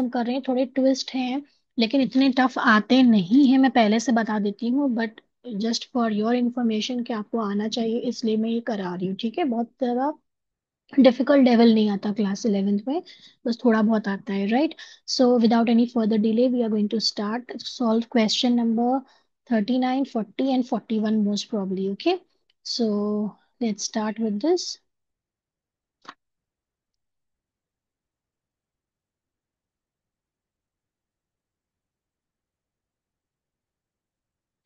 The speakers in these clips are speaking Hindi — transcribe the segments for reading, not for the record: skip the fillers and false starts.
हम कर रहे हैं थोड़े ट्विस्ट हैं, लेकिन इतने टफ आते नहीं हैं, मैं पहले से बता देती हूँ। But just for your information कि आपको आना चाहिए, इसलिए मैं ये करा रही हूँ, ठीक है। बहुत ज्यादा डिफिकल्ट लेवल नहीं आता क्लास 11th में, बस थोड़ा बहुत आता है, right. So without any further delay we are going to start solve question number 39, 40 and 41 most probably, okay. So let's start with this.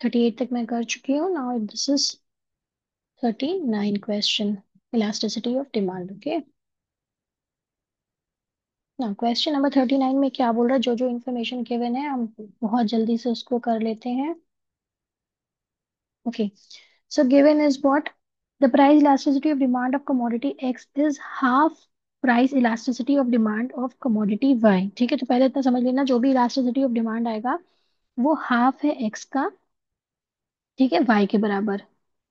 38 तक मैं कर चुकी हूँ, now this is 39 question, elasticity of demand, okay. ना क्वेश्चन नंबर 39 में क्या बोल रहा है, जो जो इन्फॉर्मेशन गिवन है हम बहुत जल्दी से उसको कर लेते हैं, okay. So given is what? The price elasticity of demand of commodity X is half price elasticity of demand of commodity Y, ठीक है। तो पहले इतना समझ लेना, जो भी elasticity of demand आएगा वो हाफ है X का, ठीक है, Y के बराबर।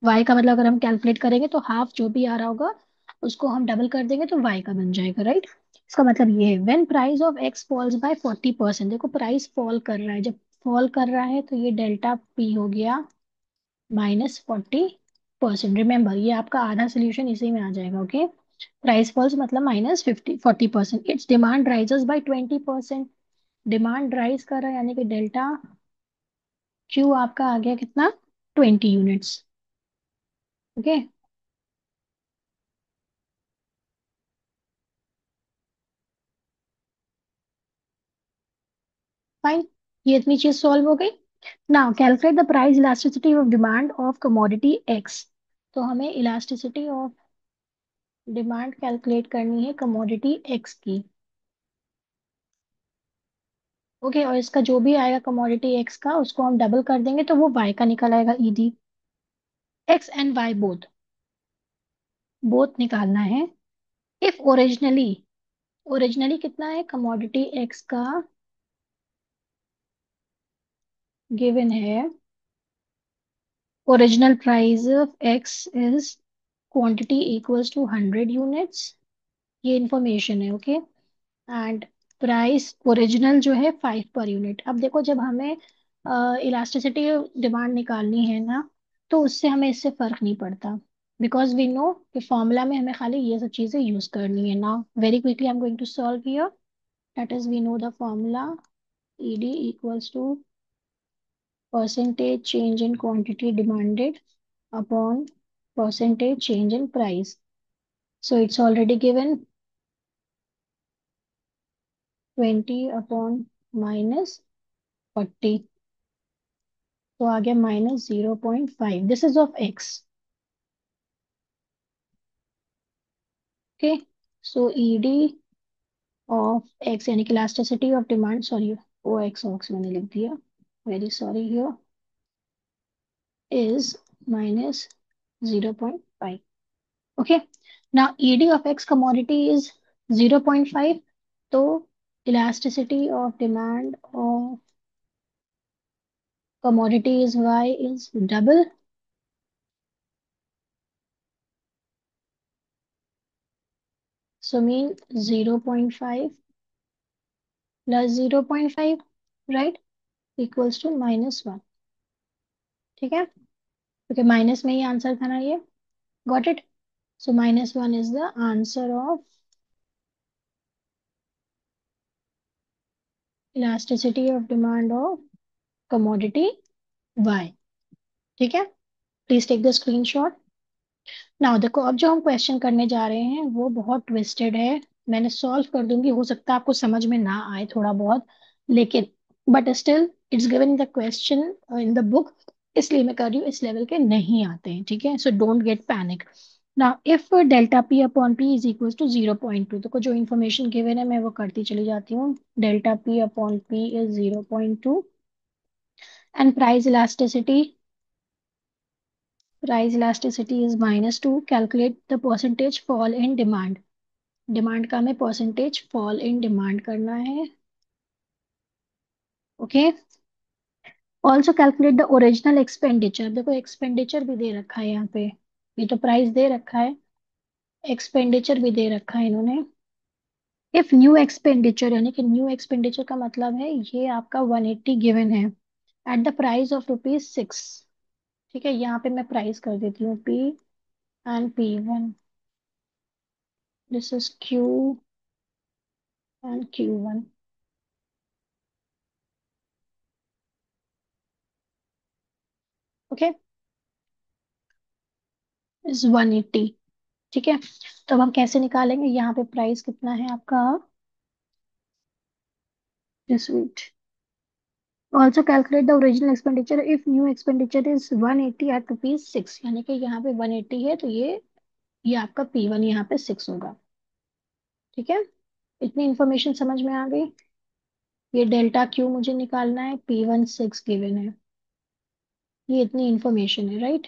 Y का मतलब अगर हम कैलकुलेट करेंगे तो हाफ जो भी आ रहा होगा उसको हम डबल कर देंगे तो Y का बन जाएगा, राइट। इसका मतलब ये है when price of X falls by 40%, देखो प्राइस फॉल कर रहा है, जब फॉल कर रहा है तो ये डेल्टा P हो गया -40%। रिमेंबर ये आपका आधा सोल्यूशन इसी में आ जाएगा, ओके। प्राइस फॉल्स मतलब -40%, it's demand rises by 20%। Demand rise कर रहा है यानी कि डेल्टा क्यू आपका आ गया कितना, 20 यूनिट्स, ओके फाइन। ये इतनी चीज सॉल्व हो गई। Now calculate the price elasticity of demand of commodity x. तो हमें इलास्टिसिटी ऑफ डिमांड कैलकुलेट करनी है कमोडिटी एक्स की, ओके। और इसका जो भी आएगा कमोडिटी एक्स का उसको हम डबल कर देंगे तो वो वाई का निकल आएगा, ED. X and y both both निकालना है। इफ ओरिजिनली, ओरिजिनली कितना है कमोडिटी एक्स का, गिवन है original price of x is quantity equals to 100 units, ये इंफॉर्मेशन है, ओके। एंड प्राइस ओरिजिनल जो है 5 पर यूनिट। अब देखो जब हमें इलास्टिसिटी डिमांड निकालनी है ना, तो उससे हमें इससे फर्क नहीं पड़ता, बिकॉज वी नो कि फॉर्मूला में हमें खाली ये सब चीजें यूज करनी है ना। Very quickly I am going to solve here, that is we know the formula, ED equals to percentage change in quantity demanded upon percentage change in price. So it's already given 20 upon -40, तो आ गया -0.5, this is of x, okay. So ED of x यानी कि elasticity of demand, sorry o x ox मैंने लिख दिया, very sorry here, is -0.5, okay. Now ED of x commodity is 0.5, तो elasticity of demand of commodity is y is double, so mean 0.5 plus 0.5, right, equals to -1, ठीक है, क्योंकि माइनस में ही आंसर था ना ये, got it. So -1 is the answer of elasticity of demand of commodity y, ठीक है। Please take the screenshot. Now देखो अब जो हम क्वेश्चन करने जा रहे हैं वो बहुत ट्विस्टेड है, मैंने सॉल्व कर दूंगी, हो सकता है आपको समझ में ना आए थोड़ा बहुत, लेकिन but still it's given in the question in the book, इसलिए मैं कर रही हूँ, इस लेवल के नहीं आते हैं, ठीक है। So don't get panic. Now if delta p upon p is equal to 0.2, तो जो इन्फॉर्मेशन गिवन है मैं वो करती चली जाती हूँ। Delta p upon p is 0.2 and price elasticity is -2, calculate the percentage fall in demand. Demand का हमें परसेंटेज फॉल इन डिमांड करना है, okay. Also calculate the original expenditure, देखो एक्सपेंडिचर भी दे रखा है यहाँ पे, ये तो प्राइस दे रखा है, एक्सपेंडिचर भी दे रखा है इन्होंने, इफ न्यू एक्सपेंडिचर, यानी कि न्यू एक्सपेंडिचर का मतलब है ये आपका 180 गिवन है at the price of rupees 6। ठीक है, यहाँ पे मैं प्राइस कर देती हूँ P and P1, this is Q and Q1। Okay, is 180। ठीक है, तो अब हम कैसे निकालेंगे, यहाँ पे प्राइस कितना है आपका, this week। Also calculate the original expenditure if new expenditure is 180 at rupees 6, यानी कि यहाँ पे 180 है तो ये आपका P1 यहाँ पे 6 होगा। ठीक है, इतनी इंफॉर्मेशन समझ में आ गई। ये डेल्टा क्यू मुझे निकालना है, P1 6 गिवन है, ये इतनी इंफॉर्मेशन है, राइट।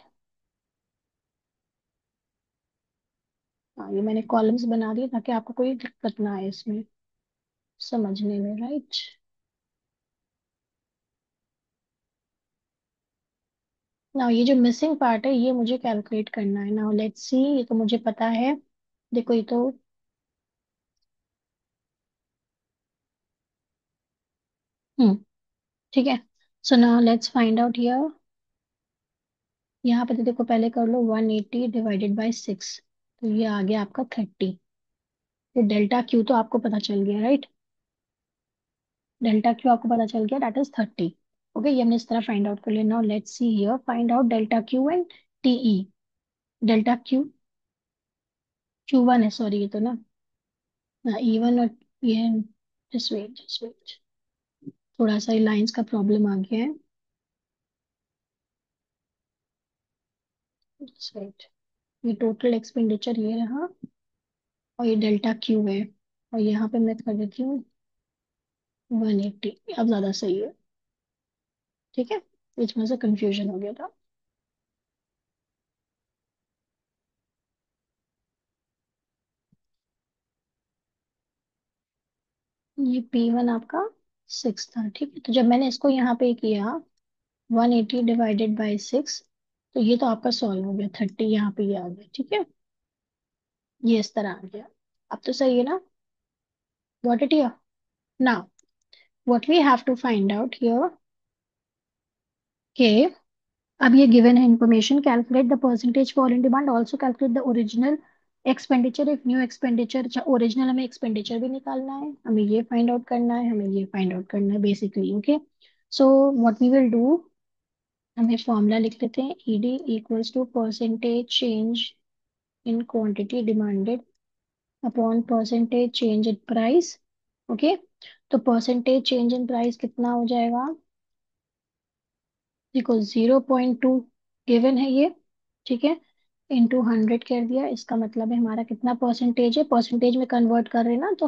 हाँ, ये मैंने कॉलम्स बना दिए ताकि आपको कोई दिक्कत ना आए इसमें समझने में, राइट। ना ये जो मिसिंग पार्ट है ये मुझे कैलकुलेट करना है। नाउ लेट्स सी, ये तो मुझे पता है, देखो ये तो, हम्म, ठीक है। So now let's find out here. यहाँ पे तो देखो पहले कर लो 180 डिवाइडेड बाई 6, तो ये आ गया आपका 30। तो डेल्टा क्यू तो आपको पता चल गया, राइट। डेल्टा क्यू आपको पता चल गया, दैट इज 30। ओके, ये हमने इस तरह फाइंड आउट कर लिया। Now let's see here, find out delta q and TE. Delta q, Q1 है, सॉरी ये तो ना, E1 और ये, जस्ट वेट, थोड़ा सा लाइंस का प्रॉब्लम आ गया है, जस्ट वेट। ये टोटल एक्सपेंडिचर ये रहा, और ये डेल्टा क्यू है, और यहाँ पे मैं कर देती हूँ 180, अब ज्यादा सही है। ठीक है, इसमें से कंफ्यूजन हो गया था। ये P1 आपका 6 था, ठीक है। तो जब मैंने इसको यहाँ पे किया 180 डिवाइडेड बाई 6, तो ये तो आपका सॉल्व हो गया, 30 यहाँ पे ये आ गया, ठीक है। ये इस तरह आ गया, अब तो सही है ना। Got it here? Now, what we have to find out here, कि अब ये गिवन है information, calculate the percentage for in demand, also calculate the original expenditure if new expenditure. अच्छा, ओरिजिनल हमें एक्सपेंडिचर भी निकालना है, हमें ये फाइंड आउट करना है, हमें ये फाइंड आउट करना है basically. Okay, so what we will do, हमें फॉर्मूला लिख लेते हैं, ED equals to percentage change in quantity demanded upon percentage change in price. Okay, तो परसेंटेज चेंज इन प्राइस कितना हो जाएगा, देखो 0.2 गिवन है ये, ठीक है, इंटू 100 कर दिया, इसका मतलब है हमारा कितना परसेंटेज है, परसेंटेज में कन्वर्ट कर रहे हैं ना, तो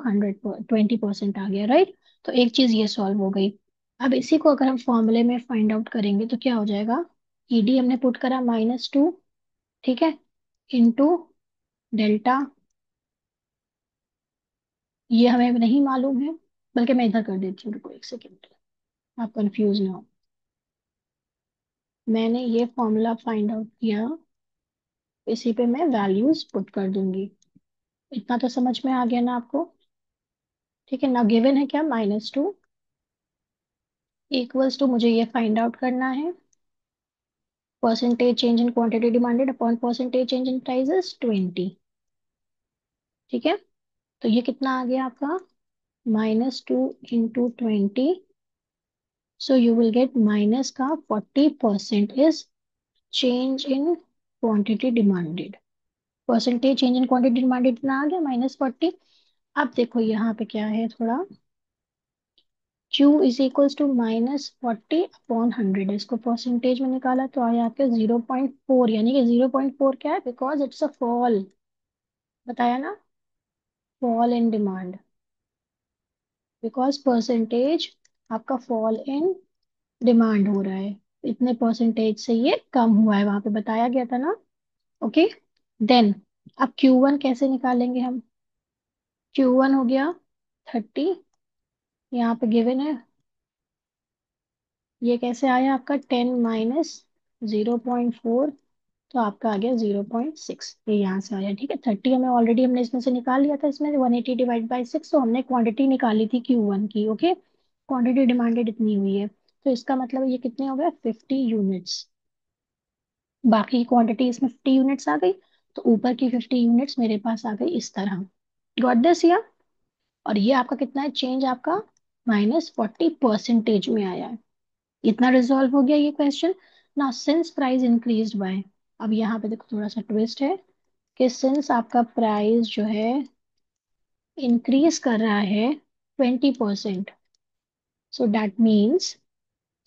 20% आ गया, राइट। तो एक चीज ये सॉल्व हो गई। अब इसी को अगर हम फॉर्मूले में फाइंड आउट करेंगे तो क्या हो जाएगा, ईडी हमने पुट करा -2, ठीक है, इंटू डेल्टा, ये हमें नहीं मालूम है, बल्कि मैं इधर कर देती हूँ, रुको एक सेकेंड, आप कंफ्यूज ना हो। मैंने ये फॉर्मूला फाइंड आउट किया, इसी पे मैं वैल्यूज पुट कर दूंगी। इतना तो समझ में आ गया ना आपको। ठीक है, ना गिवन है क्या, -2 इक्वल्स टू, मुझे ये फाइंड आउट करना है, percentage change in quantity demanded upon percentage change in prices 20। ठीक है, तो ये कितना आ गया आपका, -2 into 20, so you will get minus का 40% is change in quantity demanded. Percentage change in quantity demanded कितना आ गया, -40। अब देखो यहाँ पे क्या है थोड़ा, Q is equals to -40 upon 100, इसको परसेंटेज में निकाला तो आया आपके 0.4, यानी कि 0.4 क्या है, बिकॉज इट्स अ फॉल, बताया ना, fall in demand, because percentage आपका फॉल इन डिमांड हो रहा है, इतने परसेंटेज से ये कम हुआ है, वहां पे बताया गया था ना। ओके, देन अब Q1 कैसे निकालेंगे हम, Q1 हो गया 30, यहाँ पे गिवन है, ये कैसे आया आपका 10 -0.4, तो आपका आ गया 0.6, ये यहाँ से आ गया। ठीक है, 30 हमें ऑलरेडी हमने इसमें से निकाल लिया था, इसमें 180 डिवाइड बाई 6, तो हमने क्वांटिटी निकाली थी Q1 की। ओके, क्वांटिटी डिमांडेड इतनी हुई है, तो इसका मतलब ये कितने हो गए, 50 यूनिट्स। बाकी क्वांटिटी इसमें 50 यूनिट्स आ गई, तो ऊपर की 50 यूनिट्स मेरे पास आ गई इस तरह। गॉट दिस या? और ये आपका कितना है चेंज, आपका -40% में आया है। इतना रिजॉल्व हो गया ये क्वेश्चन। ना सिंस प्राइस इंक्रीज बाय, अब यहाँ पे देखो थोड़ा सा ट्विस्ट है कि सिंस आपका प्राइस जो है इंक्रीज कर रहा है 20%, so that means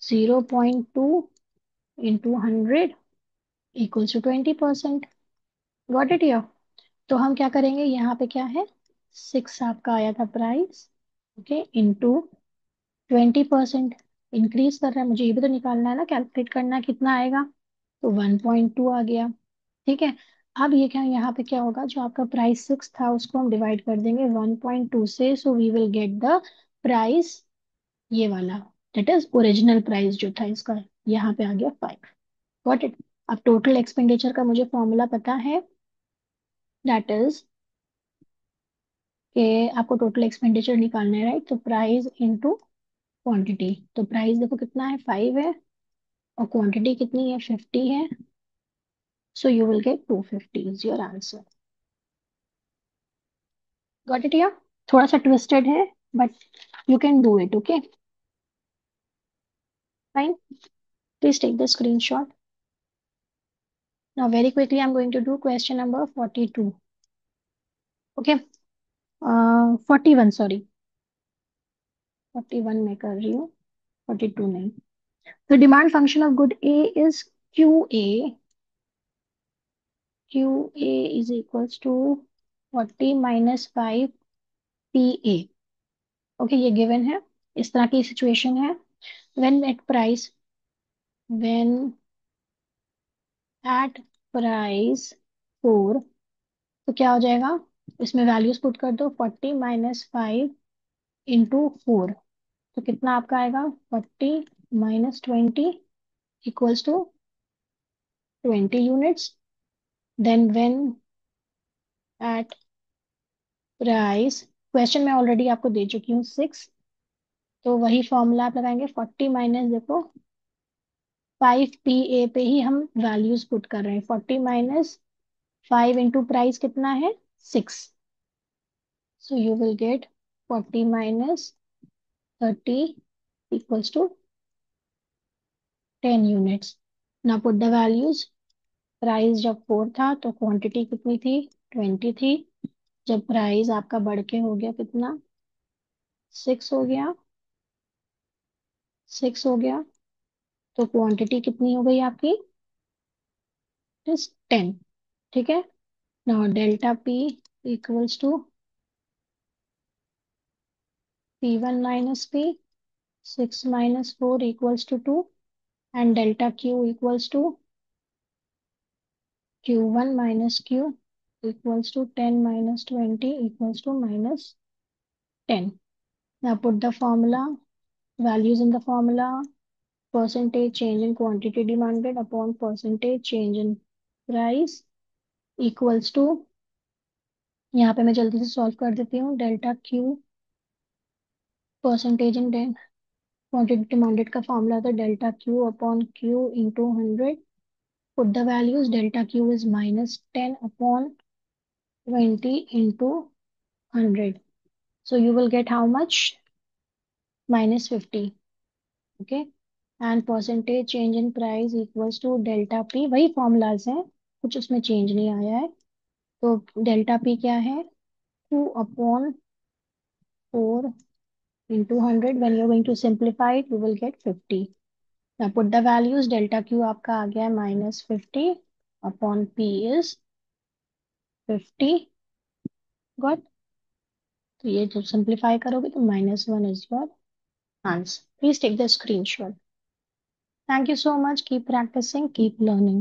0.2 into 100 equals to 20%। Got it या? तो हम क्या करेंगे, यहाँ पे क्या है, 6 आपका आया था प्राइस, ओके, इंटू 20%। इंक्रीज कर रहा है, मुझे ये भी तो निकालना है ना, कैलकुलेट करना है कितना आएगा, तो 1.2 आ गया। ठीक है, अब ये क्या, यहाँ पे क्या होगा, जो आपका प्राइस 6 था उसको हम डिवाइड कर देंगे 1.2 से, so we will get the price, ये वाला, दैट इज ओरिजिनल प्राइस जो था इसका, यहाँ पे आ गया 5। Got it? अब टोटल एक्सपेंडिचर का मुझे फॉर्मूला पता है, दैट इज कि आपको टोटल एक्सपेंडिचर निकालना है, राइट? तो प्राइस इंटू क्वांटिटी, तो प्राइस देखो कितना है, 5 है, और क्वांटिटी कितनी है, 50 है, so you will get 250 is your answer. Got it या? थोड़ा सा ट्विस्टेड है, but you can do it. Okay, fine, please take the screenshot. Now very quickly I'm going to do question number 42. Okay, 41, sorry, 41 में कर रही हूँ, 42 नहीं। The demand function of good A is QA. QA is equals to 40 minus 5 PA. Okay, ये गिवन है, इस तरह की सिचुएशन है। When at price, when at price 4, तो क्या हो जाएगा, इसमें वैल्यूज पुट कर दो, 40 माइनस 5 इंटू 4, तो कितना आपका आएगा, 40 minus 20 equals to 20 units. Then when at price, question में ऑलरेडी आपको दे चुकी हूँ 6, तो वही फॉर्मूला आप लगाएंगे, 40 माइनस देखो 5 PA पे ही हम वैल्यूज पुट कर रहे हैं, 40 माइनस 5 इंटू प्राइस कितना है, 6, सो you will gate 40 minus 30 equals to 10 units. ना पुट द वैल्यूज, प्राइस जब 4 था तो क्वांटिटी कितनी थी, 20 थी। जब प्राइस आपका बढ़ के हो गया कितना, 6 हो गया, 6 हो गया, तो क्वांटिटी कितनी हो गई आपकी, इज 10। ठीक है, now delta p equals to P1 minus p, 6 minus 4 equals to 2, and delta q equals to Q1 minus Q equals to 10 minus 20 equals to minus 10. Now put the formula, values in the formula, percentage change in quantity demanded upon percentage change in price equals to, यहाँ पे मैं जल्दी से सॉल्व कर देती हूँ, delta Q percentage in quantity demanded का फॉर्मूला था delta Q upon Q into 100। Put the values, delta Q is -10 upon 20 into 100, so you will get how much, -50. Okay, and percentage change in price equals to delta P, वही फॉर्मूलाज हैं, कुछ उसमें चेंज नहीं आया है। तो डेल्टा पी क्या है, 2/4 into 100, when you're going to simplify it you will get 50. Now put the values, delta Q आपका आ गया है -50 अपॉन पी इज 50। गॉट? तो ये जब सिंप्लीफाई करोगे तो -1 is your answer. Please take the screenshot. Thank you so much. Keep practicing, keep learning.